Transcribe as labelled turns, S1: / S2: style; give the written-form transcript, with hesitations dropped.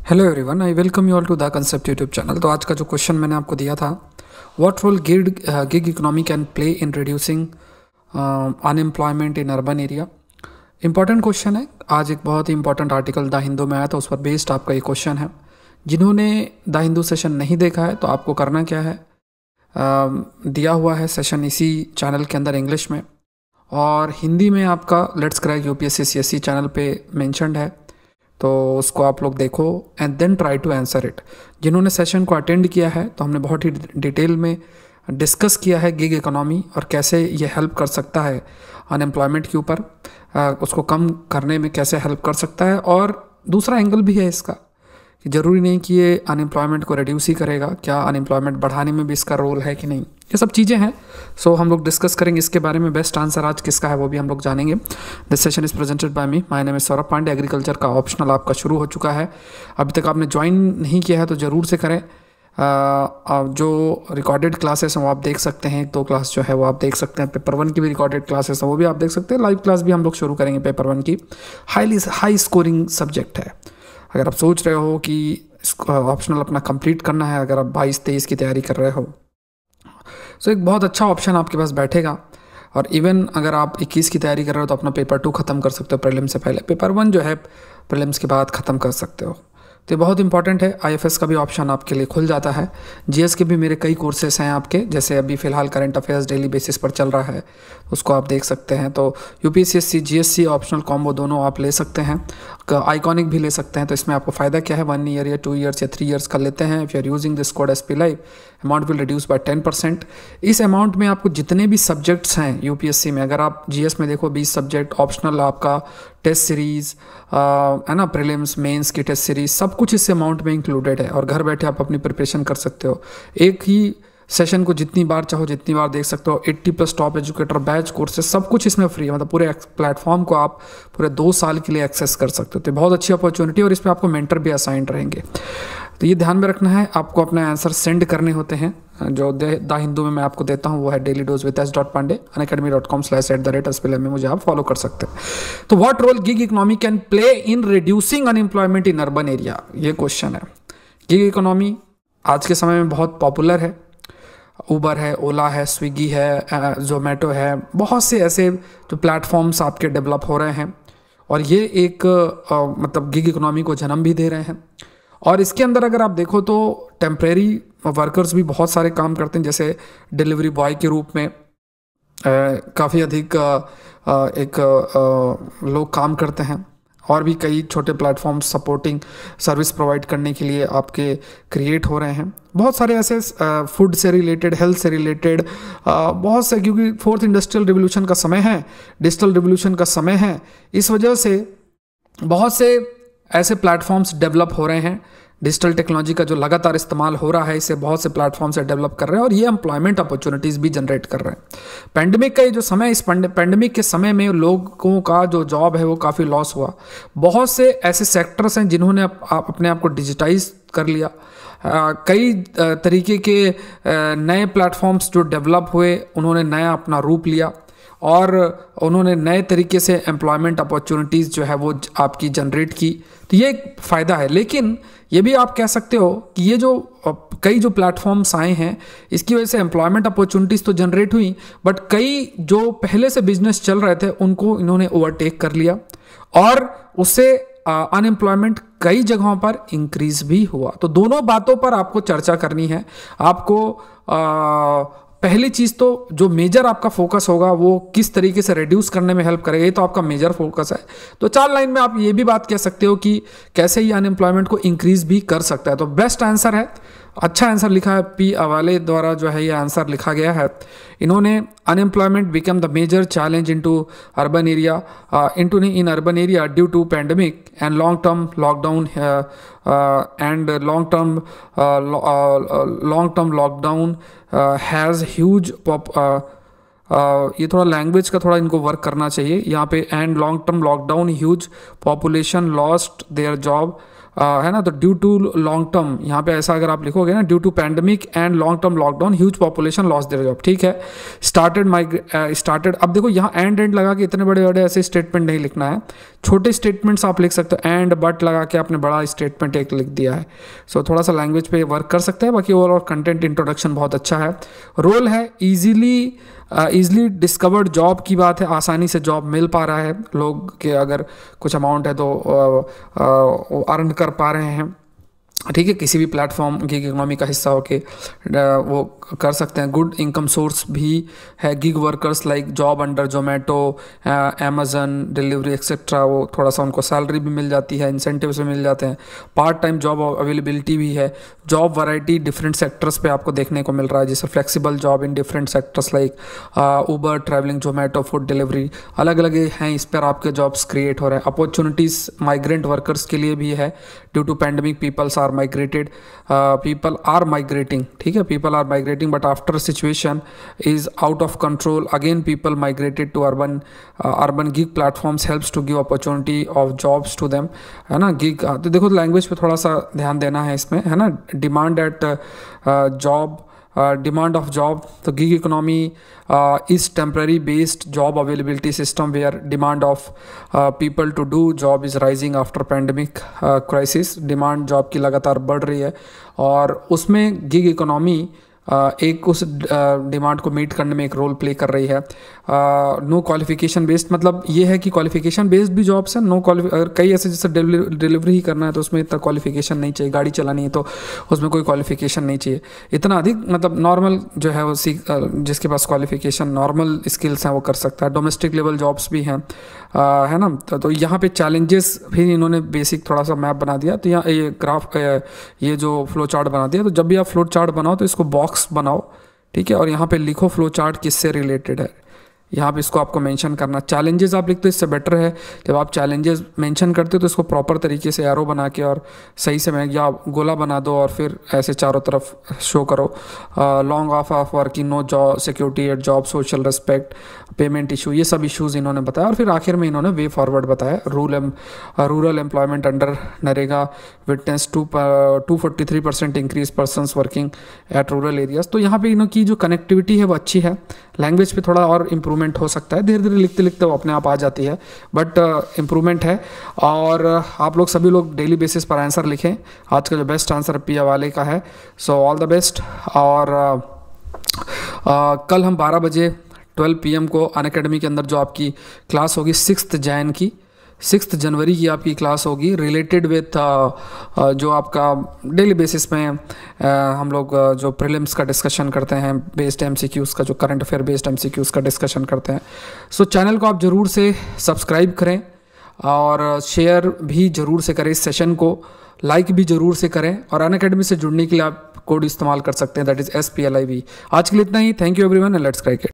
S1: Hello everyone, I welcome you all to the concept YouTube channel. तो आज का जो क्वेश्चन मैंने आपको दिया था, what role gig economy can play in reducing unemployment in urban area. Important question है। आज एक बहुत ही इंपॉर्टेंट आर्टिकल द हिंदू में आया था, उस पर बेस्ड आपका ये क्वेश्चन है। जिन्होंने द हिंदू सेशन नहीं देखा है तो आपको करना क्या है, दिया हुआ है सेशन इसी चैनल के अंदर इंग्लिश में, और हिंदी में आपका let's crack UPSC CSC channel पे मेंशन्ड है। तो उसको आप लोग देखो and then try to answer it. जिन्होंने सेशन को अटेंड किया है तो हमने बहुत ही डिटेल में डिस्कस किया है गिग इकोनॉमी और कैसे ये हेल्प कर सकता है अनएम्प्लॉयमेंट के ऊपर, उसको कम करने में कैसे हेल्प कर सकता है। और दूसरा एंगल भी है इसका कि ज़रूरी नहीं कि ये अनएम्प्लॉयमेंट को रिड्यूस ही करेगा, क्या अनएम्प्लॉयमेंट बढ़ाने में भी इसका रोल है कि नहीं, ये सब चीज़ें हैं। सो हम लोग डिस्कस करेंगे इसके बारे में। बेस्ट आंसर आज किसका है वो भी हम लोग जानेंगे। This session is presented by me, my name is Saurabh Pandey. Agriculture का ऑप्शनल आपका शुरू हो चुका है। अभी तक आपने ज्वाइन नहीं किया है तो ज़रूर से करें। जो रिकॉर्डेड क्लासेस हैं वो आप देख सकते हैं, 2 क्लास जो है वो आप देख सकते हैं। पेपर 1 की भी रिकॉर्डेड क्लासेस हैं वो भी आप देख सकते हैं। लाइव क्लास भी हम लोग शुरू करेंगे पेपर 1 की। हाई स्कोरिंग सब्जेक्ट है। अगर आप सोच रहे हो कि ऑप्शनल अपना कंप्लीट करना है, अगर आप 22-23 की तैयारी कर रहे हो तो एक बहुत अच्छा ऑप्शन आपके पास बैठेगा। और इवन अगर आप 21 की तैयारी कर रहे हो तो अपना पेपर 2 ख़त्म कर सकते हो प्रीलिम्स से पहले। पेपर 1 जो है प्रीलिम्स के बाद ख़त्म कर सकते हो। तो ये बहुत इंपॉर्टेंट है। आईएफएस का भी ऑप्शन आपके लिए खुल जाता है। जीएस के भी मेरे कई कोर्सेस हैं आपके, जैसे अभी फ़िलहाल करंट अफेयर्स डेली बेसिस पर चल रहा है, उसको आप देख सकते हैं। तो यूपीएससी जीएससी ऑप्शनल कॉम्बो दोनों आप ले सकते हैं, आइकॉनिक भी ले सकते हैं। तो इसमें आपको फ़ायदा क्या है, 1 ईयर या 2 ईयर्स या 3 ईयर्स कर लेते हैं। If you are using this code SP live, amount will reduce by 10%। इस अमाउंट में आपको जितने भी सब्जेक्ट्स हैं यूपीएससी में, अगर आप जीएस में देखो 20 सब्जेक्ट, ऑप्शनल आपका टेस्ट सीरीज़ है ना, प्रीलिम्स मेंस की टेस्ट सीरीज, सब कुछ इस अमाउंट में इंक्लूडेड है। और घर बैठे आप अपनी प्रिपरेशन कर सकते हो। एक ही सेशन को जितनी बार चाहो जितनी बार देख सकते हो। 80+ टॉप एजुकेटर बैच कोर्सेज सब कुछ इसमें फ्री है। मतलब पूरे प्लेटफॉर्म को आप पूरे 2 साल के लिए एक्सेस कर सकते हो। तो बहुत अच्छी अपॉर्चुनिटी, और इस पर आपको मेंटर भी असाइंड रहेंगे। तो ये ध्यान में रखना है, आपको अपने आंसर सेंड करने होते हैं। जो द हिंदू में मैं आपको देता हूँ वो है dailydose.pandey, unacademy.com/@SPLM में मुझे आप फॉलो कर सकते हैं। तो what role gig economy can play in reducing unemployment in urban area, ये क्वेश्चन है। गिग इकोनॉमी आज के समय में बहुत पॉपुलर है। उबर है, ओला है, स्विगी है, जोमेटो है, बहुत से ऐसे जो प्लेटफॉर्म्स आपके डेवलप हो रहे हैं, और ये एक मतलब गिग इकोनॉमी को जन्म भी दे रहे हैं। और इसके अंदर अगर आप देखो तो टेम्परेरी वर्कर्स भी बहुत सारे काम करते हैं, जैसे डिलीवरी बॉय के रूप में काफ़ी अधिक लोग काम करते हैं। और भी कई छोटे प्लेटफॉर्म सपोर्टिंग सर्विस प्रोवाइड करने के लिए आपके क्रिएट हो रहे हैं। बहुत सारे ऐसे फूड से रिलेटेड, हेल्थ से रिलेटेड बहुत से, क्योंकि 4th इंडस्ट्रियल रिवोल्यूशन का समय है, डिजिटल रिवोल्यूशन का समय है, इस वजह से बहुत से ऐसे प्लेटफॉर्म्स डेवलप हो रहे हैं। डिजिटल टेक्नोलॉजी का जो लगातार इस्तेमाल हो रहा है, इसे बहुत से प्लेटफॉर्म से डेवलप कर रहे हैं, और ये एम्प्लॉयमेंट अपॉर्चुनिटीज़ भी जनरेट कर रहे हैं। पैंडेमिक का ये जो समय, इस पैंडेमिक के समय में लोगों का जो जॉब है वो काफ़ी लॉस हुआ। बहुत से ऐसे सेक्टर्स हैं जिन्होंने अपने आप को डिजिटाइज कर लिया। कई तरीके के नए प्लेटफॉर्म्स जो डेवलप हुए, उन्होंने नया अपना रूप लिया, और उन्होंने नए तरीके से एम्प्लॉयमेंट अपॉर्चुनिटीज़ जो है वो आपकी जनरेट की। तो ये एक फ़ायदा है। लेकिन ये भी आप कह सकते हो कि ये जो कई जो प्लेटफॉर्म्स आए हैं, इसकी वजह से एम्प्लॉयमेंट अपॉर्चुनिटीज़ तो जनरेट हुई, बट कई जो पहले से बिजनेस चल रहे थे उनको इन्होंने ओवरटेक कर लिया, और उससे अनएम्प्लॉयमेंट कई जगहों पर इंक्रीज भी हुआ। तो दोनों बातों पर आपको चर्चा करनी है। आपको पहली चीज़ तो जो मेजर आपका फोकस होगा वो किस तरीके से रिड्यूस करने में हेल्प करेगा, ये तो आपका मेजर फोकस है। तो 4 लाइन में आप ये भी बात कह सकते हो कि कैसे ये अनएम्प्लॉयमेंट को इंक्रीज भी कर सकता है। तो बेस्ट आंसर है, अच्छा आंसर लिखा है, पी अवाले द्वारा जो है ये आंसर लिखा गया है। इन्होंने unemployment become the major challenge into urban area in urban area due to pandemic and long term lockdown lockdown has huge ये थोड़ा लैंग्वेज का थोड़ा इनको वर्क करना चाहिए यहाँ पे। And long term lockdown huge population lost their job है ना, तो ड्यू टू लॉन्ग टर्म, यहाँ पे ऐसा अगर आप लिखोगे ना, due to pandemic and long term lockdown huge population loss their job, ठीक है। स्टार्टेड, अब देखो यहाँ एंड लगा के इतने बड़े बड़े ऐसे स्टेटमेंट नहीं लिखना है, छोटे स्टेटमेंट्स आप लिख सकते हो, एंड बट लगा के आपने बड़ा स्टेटमेंट एक लिख दिया है। सो थोड़ा सा लैंग्वेज पे वर्क कर सकते हैं। बाकी ओवरऑल कंटेंट इंट्रोडक्शन बहुत अच्छा है। रोल है ईजिली डिस्कवर्ड जॉब की बात है, आसानी से जॉब मिल पा रहा है, लोग के अगर कुछ अमाउंट है तो अर्न कर पा रहे हैं, ठीक है, किसी भी प्लेटफॉर्म गिग इकोनॉमी का हिस्सा होके वो कर सकते हैं। गुड इनकम सोर्स भी है, gig workers like job under Zomato, Amazon delivery etcetera, वो थोड़ा सा उनको सैलरी भी मिल जाती है, इंसेंटिव्स भी मिल जाते हैं। पार्ट टाइम जॉब अवेलेबिलिटी भी है। जॉब वैरायटी डिफरेंट सेक्टर्स पे आपको देखने को मिल रहा है, जैसे flexible job in different sectors like Uber, travelling, Zomato, food delivery, अलग अलग हैं, इस पर आपके जॉब्स क्रिएट हो रहे हैं। अपॉर्चुनिटीज़ माइग्रेंट वर्कर्स के लिए भी है, due to pandemic peoples are migrated, people are migrating, ठीक है, people are migrating, but after situation is out of control, again people migrated to urban gig platforms helps to give opportunity of jobs to them, है ना। gig, तो देखो language पे थोड़ा सा ध्यान देना है इसमें, है ना। Demand eight job, demand of job, the gig economy is temporary based job availability system where demand of people to do job is rising after pandemic crisis। demand job की लगातार बढ़ रही है और उसमें gig economy एक उस demand को मीट करने में एक रोल प्ले कर रही है। नो क्वालिफिकेशन बेस्ड, मतलब ये है कि क्वालिफिकेशन बेस्ड भी जॉब्स है। अगर कई ऐसे जैसे डिलीवरी ही करना है तो उसमें इतना क्वालिफिकेशन नहीं चाहिए, गाड़ी चलानी है तो उसमें कोई क्वालिफिकेशन नहीं चाहिए इतना अधिक, मतलब नॉर्मल जो है वो जिसके पास क्वालिफिकेशन नॉर्मल स्किल्स हैं वो कर सकता है। डोमेस्टिक लेवल जॉब्स भी हैं, है ना। तो यहाँ पे चैलेंजेस भी इन्होंने बेसिक थोड़ा सा मैप बना दिया। तो यहाँ ये ग्राफ, ये जो फ्लो चार्ट बना दिया, तो जब भी आप फ्लो चार्ट बनाओ तो इसको बॉक्स बनाओ, ठीक है, और यहाँ पे लिखो फ्लो चार्ट किससे रिलेटेड है, यहाँ पे इसको आपको मेंशन करना। चैलेंजेस आप लिखते हो इससे बेटर है, जब आप चैलेंजेस मेंशन करते हो तो इसको प्रॉपर तरीके से एरो बना के और सही से में या गोला बना दो और फिर ऐसे चारों तरफ शो करो। Long of working, no job security at job, social respect, payment issue, ये सब इश्यूज़ इन्होंने बताया। और फिर आखिर में इन्होंने वे फॉरवर्ड बताया। Rural employment under NREGA witness 243% increase persons working at rural areas. तो यहाँ पे इनकी जो कनेक्टिविटी है वो अच्छी है। लैंग्वेज पे थोड़ा और इम्प्रूवमेंट हो सकता है, धीरे धीरे लिखते लिखते वो अपने आप आ जाती है, बट इम्प्रूवमेंट है। और आप लोग सभी लोग डेली बेसिस पर आंसर लिखें। आज का जो बेस्ट आंसर पिया वाले का है। So all the best. और कल हम 12 बजे 12 PM को अनअकैडमी के अंदर जो आपकी क्लास होगी 6 जनवरी की आपकी क्लास होगी, रिलेटेड विथ जो आपका डेली बेसिस में हम लोग जो प्रीलिम्स का डिस्कशन करते हैं, बेस्ड MCQs का, जो करंट अफेयर बेस्ड MCQs का डिस्कशन करते हैं। सो चैनल को आप ज़रूर से सब्सक्राइब करें और शेयर भी ज़रूर से करें, इस सेशन को लाइक भी ज़रूर से करें। और अनअकैडमी से जुड़ने के लिए आप कोड इस्तेमाल कर सकते हैं, दैट इज़ SPLIV। आज के लिए इतना ही। Thank you everyone and let's crack it.